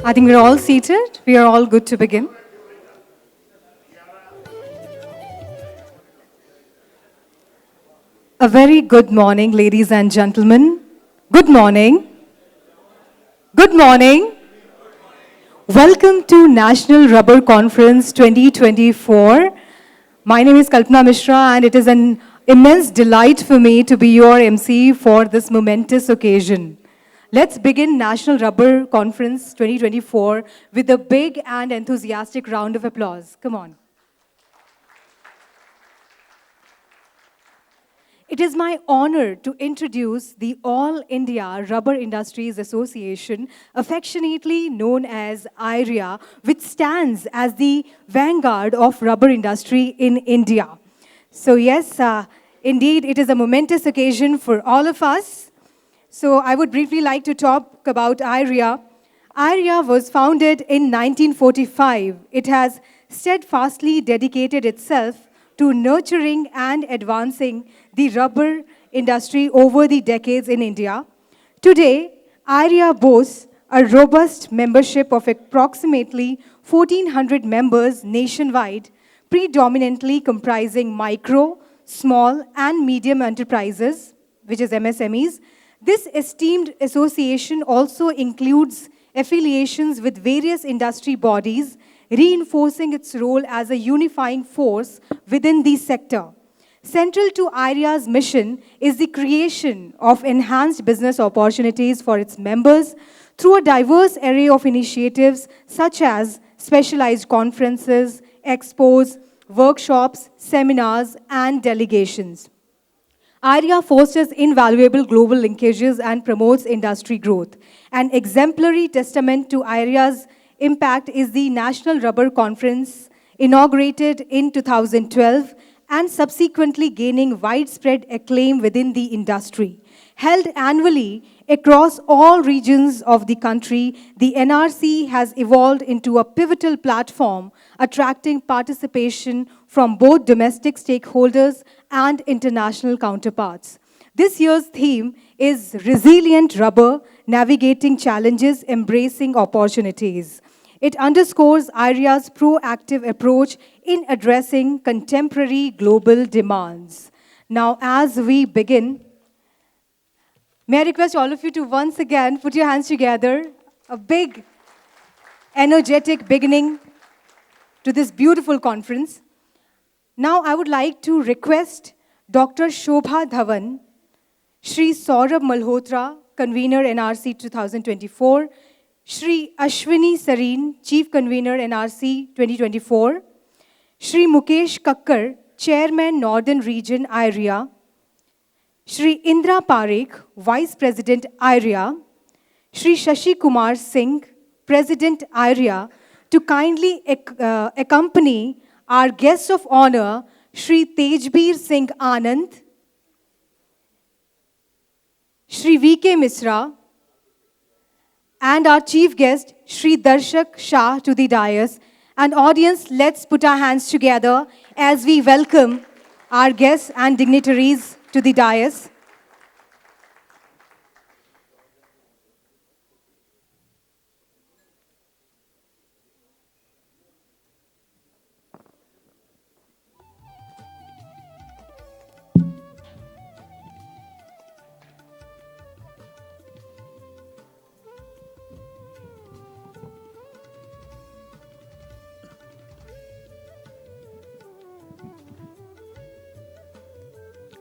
I think we're all seated. We are all good to begin. A very good morning, ladies and gentlemen. Good morning. Good morning. Welcome to National Rubber Conference 2024. My name is Kalpana Mishra, and it is an immense delight for me to be your MC for this momentous occasion. Let's begin National Rubber Conference 2024 with a big and enthusiastic round of applause. Come on. It is my honor to introduce the All India Rubber Industries Association, affectionately known as IRIA, which stands as the vanguard of rubber industry in India. So yes, indeed, it is a momentous occasion for all of us. So I would briefly like to talk about IRIA. IRIA was founded in 1945. It has steadfastly dedicated itself to nurturing and advancing the rubber industry over the decades in India. Today, IRIA boasts a robust membership of approximately 1,400 members nationwide, predominantly comprising micro, small, and medium enterprises, which is MSMEs. This esteemed association also includes affiliations with various industry bodies, reinforcing its role as a unifying force within the sector. Central to IRIA's mission is the creation of enhanced business opportunities for its members through a diverse array of initiatives such as specialized conferences, expos, workshops, seminars, and delegations. IRIA fosters invaluable global linkages and promotes industry growth. An exemplary testament to IRIA's impact is the National Rubber Conference, inaugurated in 2012 and subsequently gaining widespread acclaim within the industry. Held annually across all regions of the country, the NRC has evolved into a pivotal platform, attracting participation from both domestic stakeholders and international counterparts. This year's theme is Resilient Rubber, Navigating Challenges, Embracing Opportunities. It underscores IRIA's proactive approach in addressing contemporary global demands. Now, as we begin, may I request all of you to once again put your hands together, a big, energetic beginning to this beautiful conference. Now, I would like to request Dr. Shobha Dhawan, Shri Saurabh Malhotra, Convener NRC 2024, Shri Ashwini Sareen, Chief Convener NRC 2024, Shri Mukesh Kakkar, Chairman Northern Region IRIA, Shri Indra Parekh, Vice President IRIA, Shri Shashi Kumar Singh, President IRIA, to kindly accompany our guest of honor, Shri Tejbir Singh Anand, Shri V.K. Misra, and our chief guest, Shri Darshak Shah, to the dais. And audience, let's put our hands together as we welcome our guests and dignitaries to the dais.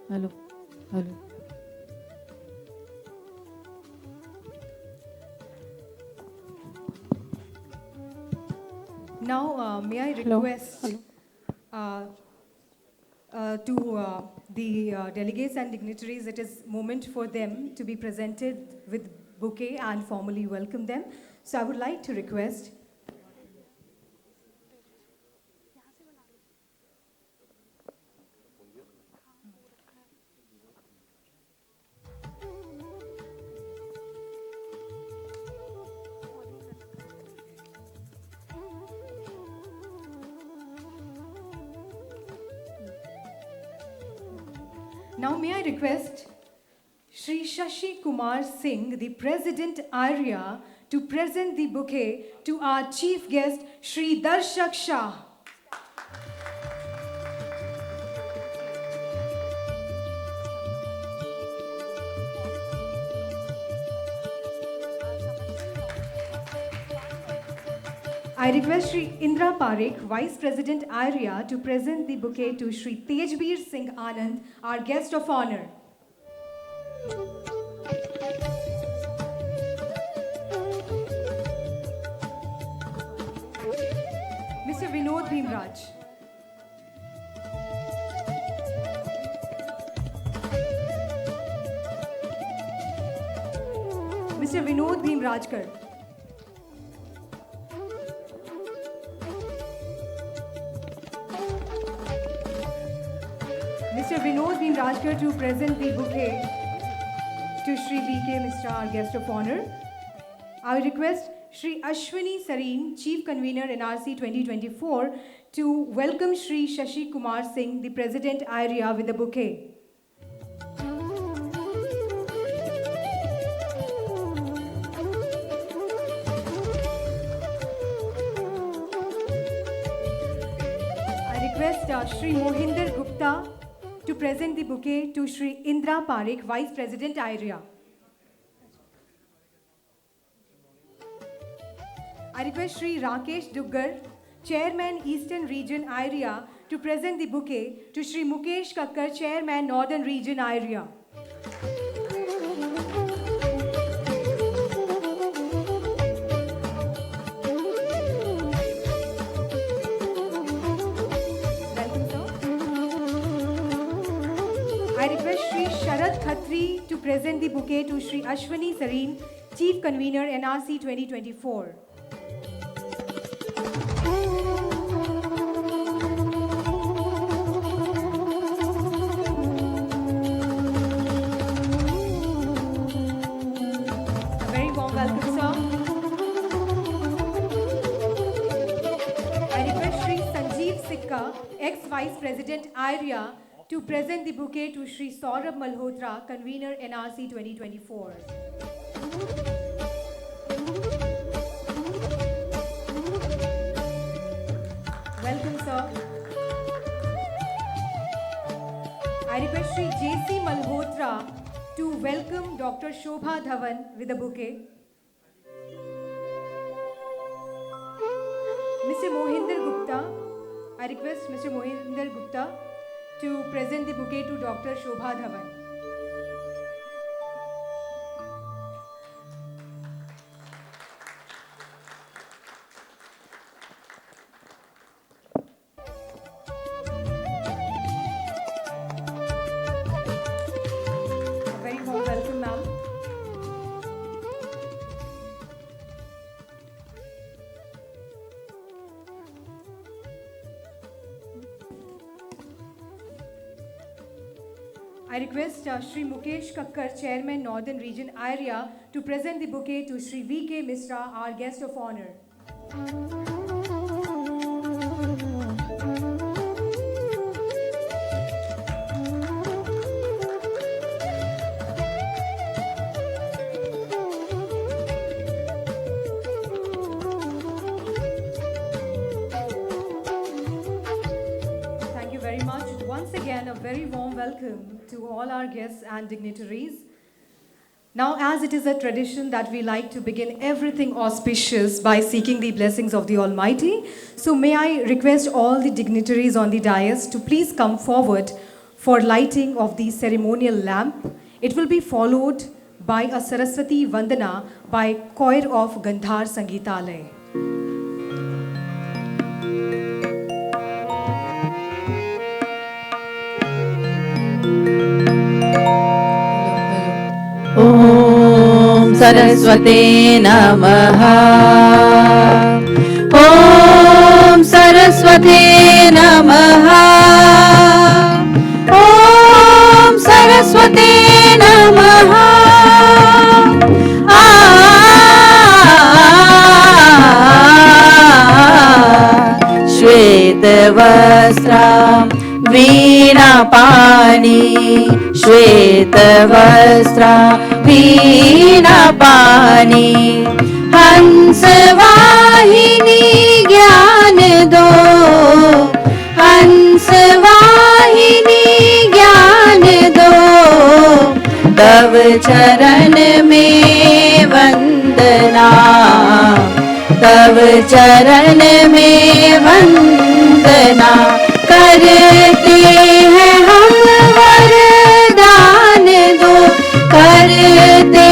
Hello. Hello. Now, may I Hello. request to the delegates and dignitaries, it is moment for them to be presented with bouquet and formally welcome them. So I would like to request Now, may I request Shri Shashi Kumar Singh, the President IRIA, to present the bouquet to our chief guest, Shri Darshak Shah. I request Shri Indra Parekh, Vice President IRIA, to present the bouquet to Shri Tejbir Singh Anand, our guest of honor. Mr. Vinod Bhimraj. Mr. Vinod Bhimrajkar. Mr. Vinod Bhimrajkar to present the bouquet to Shri V.K. Mishra, our guest of honor. I request Shri Ashwini Sareen, Chief Convener NRC 2024, to welcome Shri Shashi Kumar Singh, the President IRIA, with the bouquet. I request Shri Mohinder Gupta to present the bouquet to Shri Indra Parekh, Vice President IRIA. I request Shri Rakesh Duggar, Chairman Eastern Region IRIA, to present the bouquet to Shri Mukesh Kakkar, Chairman Northern Region IRIA. Welcome, sir. I request Shri Sharad Khatri to present the bouquet to Shri Ashwini Sareen, Chief Convener NRC 2024. Ex-Vice President IRIA, to present the bouquet to Shri Saurabh Malhotra, Convener NRC 2024. Welcome, sir. I request Shri J.C. Malhotra to welcome Dr. Shobha Dhawan with a bouquet. Mr. Mohinder Gupta, I request Mr. Mohinder Gupta to present the bouquet to Dr. Shobha Dhawan. A very warm welcome, ma'am. I request Shri Mukesh Kakkar, Chairman Northern Region IRIA, to present the bouquet to Shri V.K. Mishra, our guest of honor. Thank you very much. Once again, a very warm welcome to all our guests and dignitaries. Now, as it is a tradition that we like to begin everything auspicious by seeking the blessings of the Almighty, so may I request all the dignitaries on the dais to please come forward for lighting of the ceremonial lamp. It will be followed by a Saraswati Vandana by choir of Gandhar Sangeetalaya. ॐ सरस्वते नमः। ॐ सरस्वते नमः। ॐ सरस्वते नमः। श्वेतवस्त्रं वीणापाणि श्वेतवस्त्रं वीणापाणि हंसवाहिनी ज्ञान दो, हंसवाहिनी ज्ञान दो, तव चरण में वंदना, तव चरण में वंदना, करते हैं हम वरदान दो, करते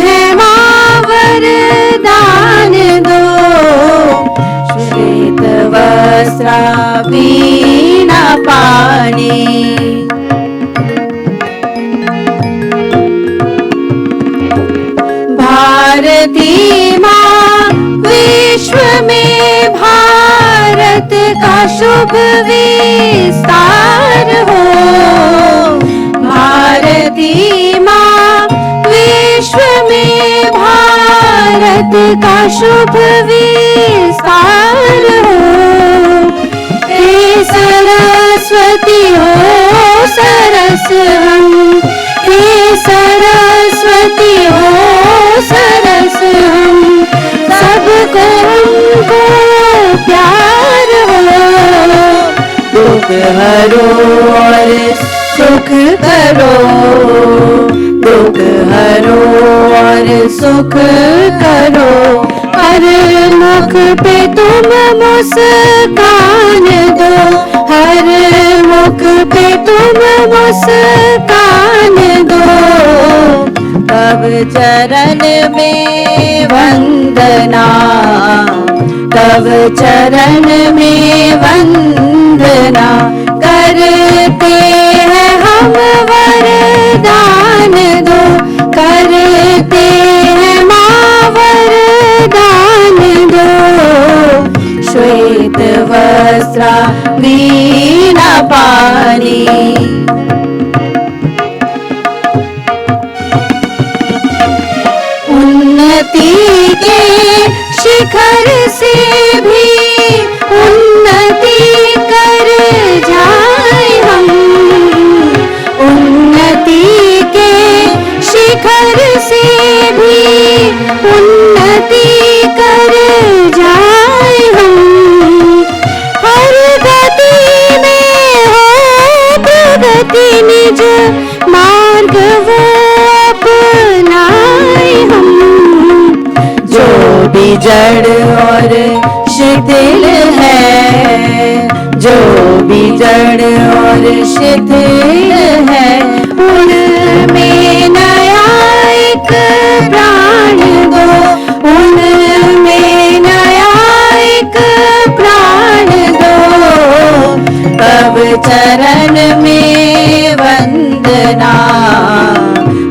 हैं माँ वरदान दो, श्वेत वस्त्रा वीणा पाणी, भारती माँ विश्व में भारत का शुभ विस्तार हो, भारती माँ विश्व में भारत का शुभ विस्तार हो, हे सरस्वती हो सरस हम, हे सरस्वती हो सरस हम, सबको हमको प्यार हो, दुख हरो और सुख करो, दुख हरो और सुख करो, हर मुख पे तुम मुस्कान दो, हर मुख पे तुम मुस्कान दो, तब चरण में वंदना, तब चरण में वंदना, करते हैं हम वरदान दो, करते हैं माँ वरदान दो, श्वेत वस्त्रा वीणा पाणी, उन्नति के शिखर से भी उन्नति कर जाए हम, उन्नति के शिखर से भी उन्नति कर जाए हम, हर गति में हो प्रगति निज मार्ग वो अपनाए हम, जो भी जड़ और शिथिल है, जो भी जड़ और शिथिल है, उनमें नया एक प्राण दो, उनमें नया एक प्राण दो, तब चरण में वंदना,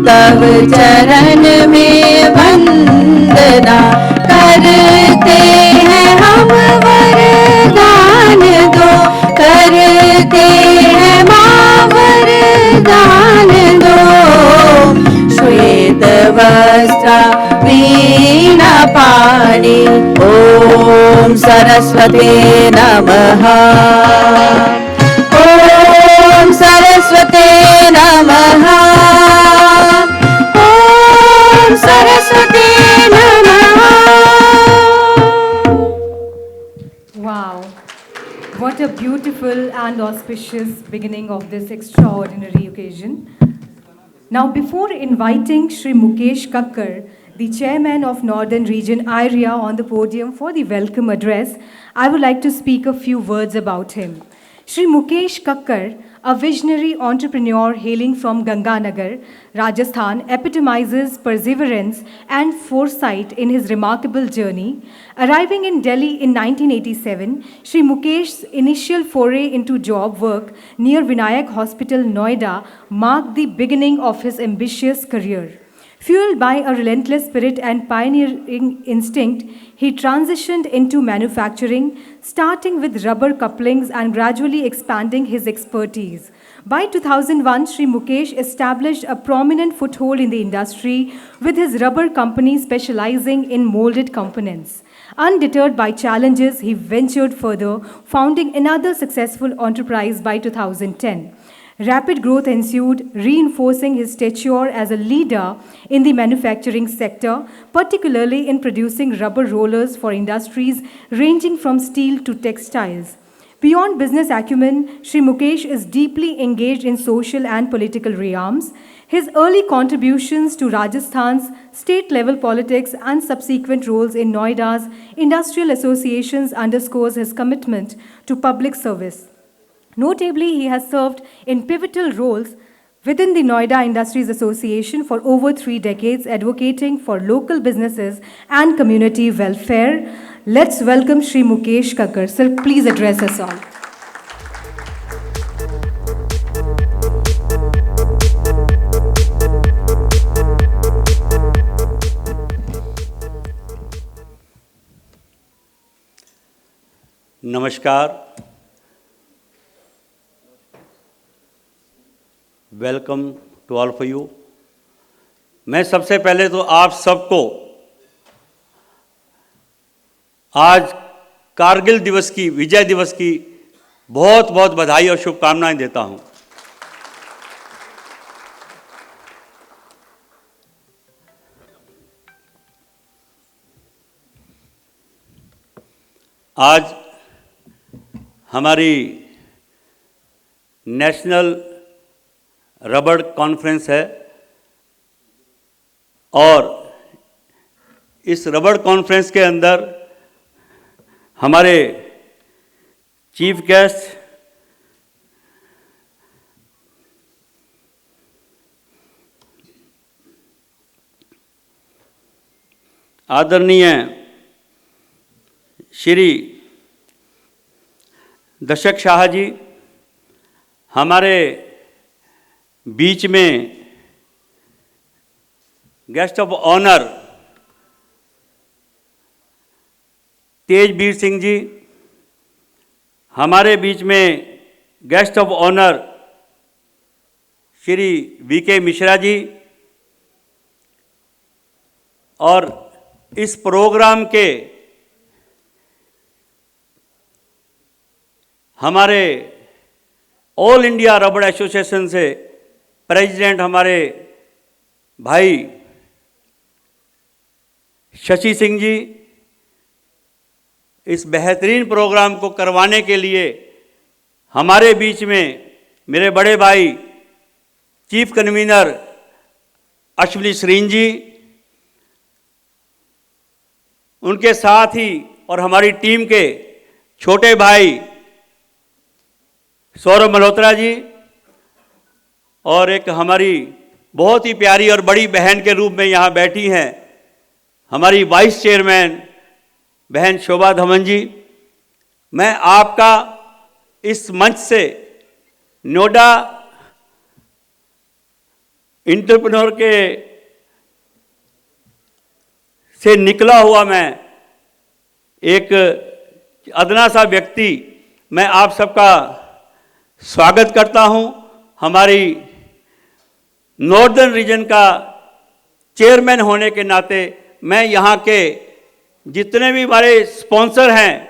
तब चरण में वंदना, करते हैं हम वरदान दो, करते हैं माँ वरदान दो, श्वेत वस्त्रा वीणा पाणी, ओम सरस्वते नमः, ओम सरस्वते नमः, ओम सरस्वते नमः। Wow, what a beautiful and auspicious beginning of this extraordinary occasion. Now, before inviting Shri Mukesh Kakkar, the chairman of Northern Region IRIA, on the podium for the welcome address, I would like to speak a few words about him. Shri Mukesh Kakkar, a visionary entrepreneur hailing from Ganganagar, Rajasthan, epitomizes perseverance and foresight in his remarkable journey. Arriving in Delhi in 1987, Shri Mukesh's initial foray into job work near Vinayak Hospital, Noida, marked the beginning of his ambitious career. Fueled by a relentless spirit and pioneering instinct, he transitioned into manufacturing, starting with rubber couplings and gradually expanding his expertise. By 2001, Shri Mukesh established a prominent foothold in the industry with his rubber company specializing in molded components. Undeterred by challenges, he ventured further, founding another successful enterprise by 2010. Rapid growth ensued, reinforcing his stature as a leader in the manufacturing sector, particularly in producing rubber rollers for industries ranging from steel to textiles. Beyond business acumen, Sri Mukesh is deeply engaged in social and political realms. His early contributions to Rajasthan's state-level politics and subsequent roles in Noida's industrial associations underscores his commitment to public service. Notably, he has served in pivotal roles within the Noida Industries Association for over 3 decades, advocating for local businesses and community welfare. Let's welcome Sri Mukesh Kakkar. Sir, please address us all. नमस्कार, welcome to all of you. मैं सबसे पहले तो आप सबको आज कारगिल दिवस की, विजय दिवस की बहुत बहुत बधाई और शुभकामनाएं देता हूं। आज हमारी नेशनल रबड़ कॉन्फ्रेंस है और इस रबड़ कॉन्फ्रेंस के अंदर हमारे चीफ गेस्ट आदरणीय श्री दशक शाह जी हमारे बीच में guest of honour Tejveer Singh ji, हमारे बीच में guest of honour Shri VK Mishra ji और इस प्रोग्राम के हमारे ऑल इंडिया रबड़ एसोसिएशन से प्रेसिडेंट हमारे भाई शशि सिंह जी, इस बेहतरीन प्रोग्राम को करवाने के लिए हमारे बीच में मेरे बड़े भाई चीफ कन्वीनर अश्विनी श्रीन जी, उनके साथ ही और हमारी टीम के छोटे भाई सौरभ मल्होत्रा जी और एक हमारी बहुत ही प्यारी और बड़ी बहन के रूप में यहाँ बैठी हैं हमारी वाइस चेयरमैन बहन शोभा धमन जी। मैं आपका इस मंच से नोएडा एंटरप्रेन्योर के से निकला हुआ मैं एक अदना सा व्यक्ति, मैं आप सबका स्वागत करता हूं। हमारी नॉर्दर्न रीजन का चेयरमैन होने के नाते मैं यहाँ के जितने भी हमारे स्पॉन्सर हैं,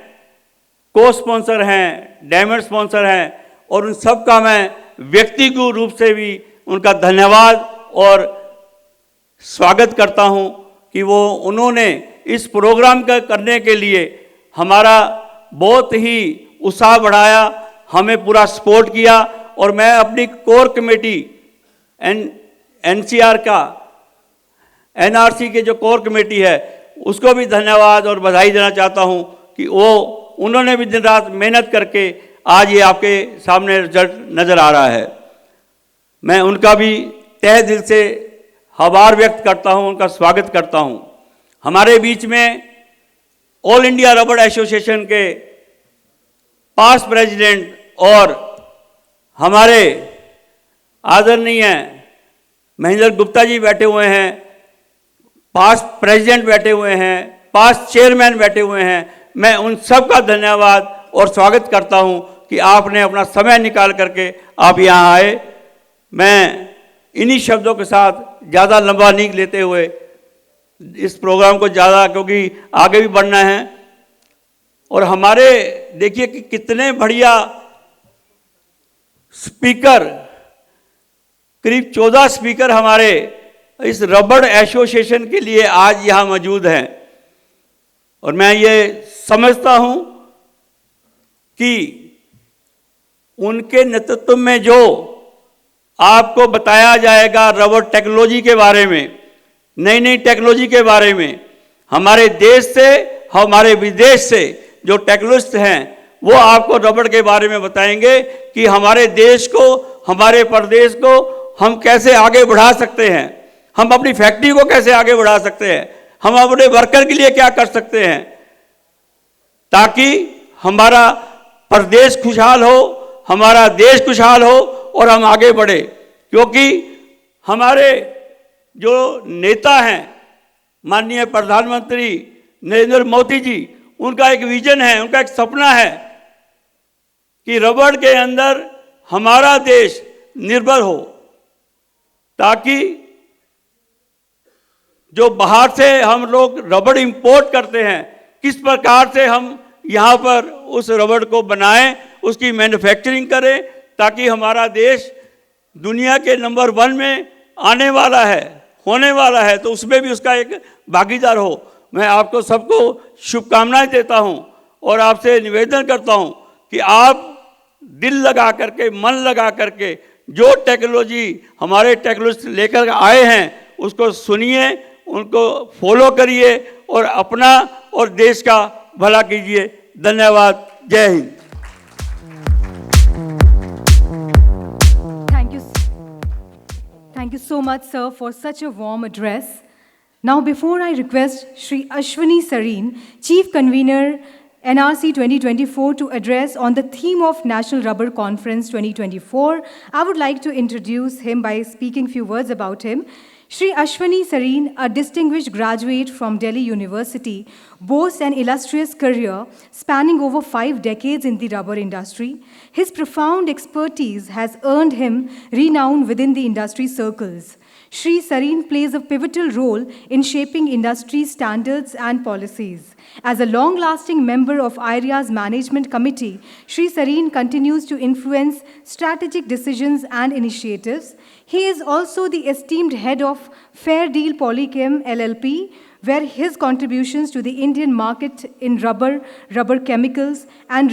को स्पॉन्सर हैं, डायमंड स्पॉन्सर हैं और उन सब का मैं व्यक्तिगत रूप से भी उनका धन्यवाद और स्वागत करता हूं कि वो उन्होंने इस प्रोग्राम का करने के लिए हमारा बहुत ही उत्साह बढ़ाया, हमें पूरा सपोर्ट किया और मैं अपनी कोर कमेटी एनसीआर का एनआरसी के जो कोर कमेटी है उसको भी धन्यवाद और बधाई देना चाहता हूं कि वो उन्होंने भी दिन रात मेहनत करके आज ये आपके सामने रिजल्ट नज़र आ रहा है। मैं उनका भी तहे दिल से आभार व्यक्त करता हूं, उनका स्वागत करता हूं। हमारे बीच में ऑल इंडिया रबड़ एसोसिएशन के पास्ट प्रेसिडेंट और हमारे आदरणीय महेंद्र गुप्ता जी बैठे हुए हैं, पास्ट प्रेसिडेंट बैठे हुए हैं, पास्ट चेयरमैन बैठे हुए हैं। मैं उन सब का धन्यवाद और स्वागत करता हूं कि आपने अपना समय निकाल करके आप यहाँ आए। मैं इन्हीं शब्दों के साथ ज़्यादा लंबा नहीं लेते हुए इस प्रोग्राम को ज़्यादा, क्योंकि आगे भी बढ़ना है और हमारे देखिए कि कितने बढ़िया स्पीकर करीब 14 स्पीकर हमारे इस रबड़ एसोसिएशन के लिए आज यहाँ मौजूद हैं। और मैं ये समझता हूँ कि उनके नेतृत्व में जो आपको बताया जाएगा रबड़ टेक्नोलॉजी के बारे में, नई नई टेक्नोलॉजी के बारे में, हमारे देश से हमारे विदेश से जो टेक्नोलॉजिस्ट हैं वो आपको रबड़ के बारे में बताएंगे कि हमारे देश को, हमारे प्रदेश को हम कैसे आगे बढ़ा सकते हैं, हम अपनी फैक्ट्री को कैसे आगे बढ़ा सकते हैं, हम अपने वर्कर के लिए क्या कर सकते हैं, ताकि हमारा प्रदेश खुशहाल हो, हमारा देश खुशहाल हो और हम आगे बढ़े। क्योंकि हमारे जो नेता हैं, माननीय प्रधानमंत्री नरेंद्र मोदी जी, उनका एक विजन है, उनका एक सपना है कि रबड़ के अंदर हमारा देश निर्भर हो, ताकि जो बाहर से हम लोग रबड़ इंपोर्ट करते हैं, किस प्रकार से हम यहाँ पर उस रबड़ को बनाएं, उसकी मैन्युफैक्चरिंग करें, ताकि हमारा देश दुनिया के नंबर 1 में आने वाला है, होने वाला है, तो उसमें भी उसका एक भागीदार हो। मैं आपको सबको शुभकामनाएं देता हूं और आपसे निवेदन करता हूं कि आप दिल लगा करके, मन लगा करके जो टेक्नोलॉजी हमारे टेक्नोलॉजिस्ट लेकर आए हैं उसको सुनिए, उनको फॉलो करिए और अपना और देश का भला कीजिए। धन्यवाद। जय Hind. Thank you so much, sir, for such a warm address. Now, before I request Shri Ashwani Sareen, Chief Convener, NRC 2024, to address on the theme of National Rubber Conference 2024, I would like to introduce him by speaking few words about him. Shri Ashwani Sareen, a distinguished graduate from Delhi University, boasts an illustrious career spanning over 5 decades in the rubber industry. His profound expertise has earned him renown within the industry circles. Shri Sareen plays a pivotal role in shaping industry standards and policies. As a long-lasting member of IRIA's management committee, Shri Sareen continues to influence strategic decisions and initiatives. He is also the esteemed head of Fair Deal Polychem LLP, where his contributions to the Indian market in rubber chemicals, and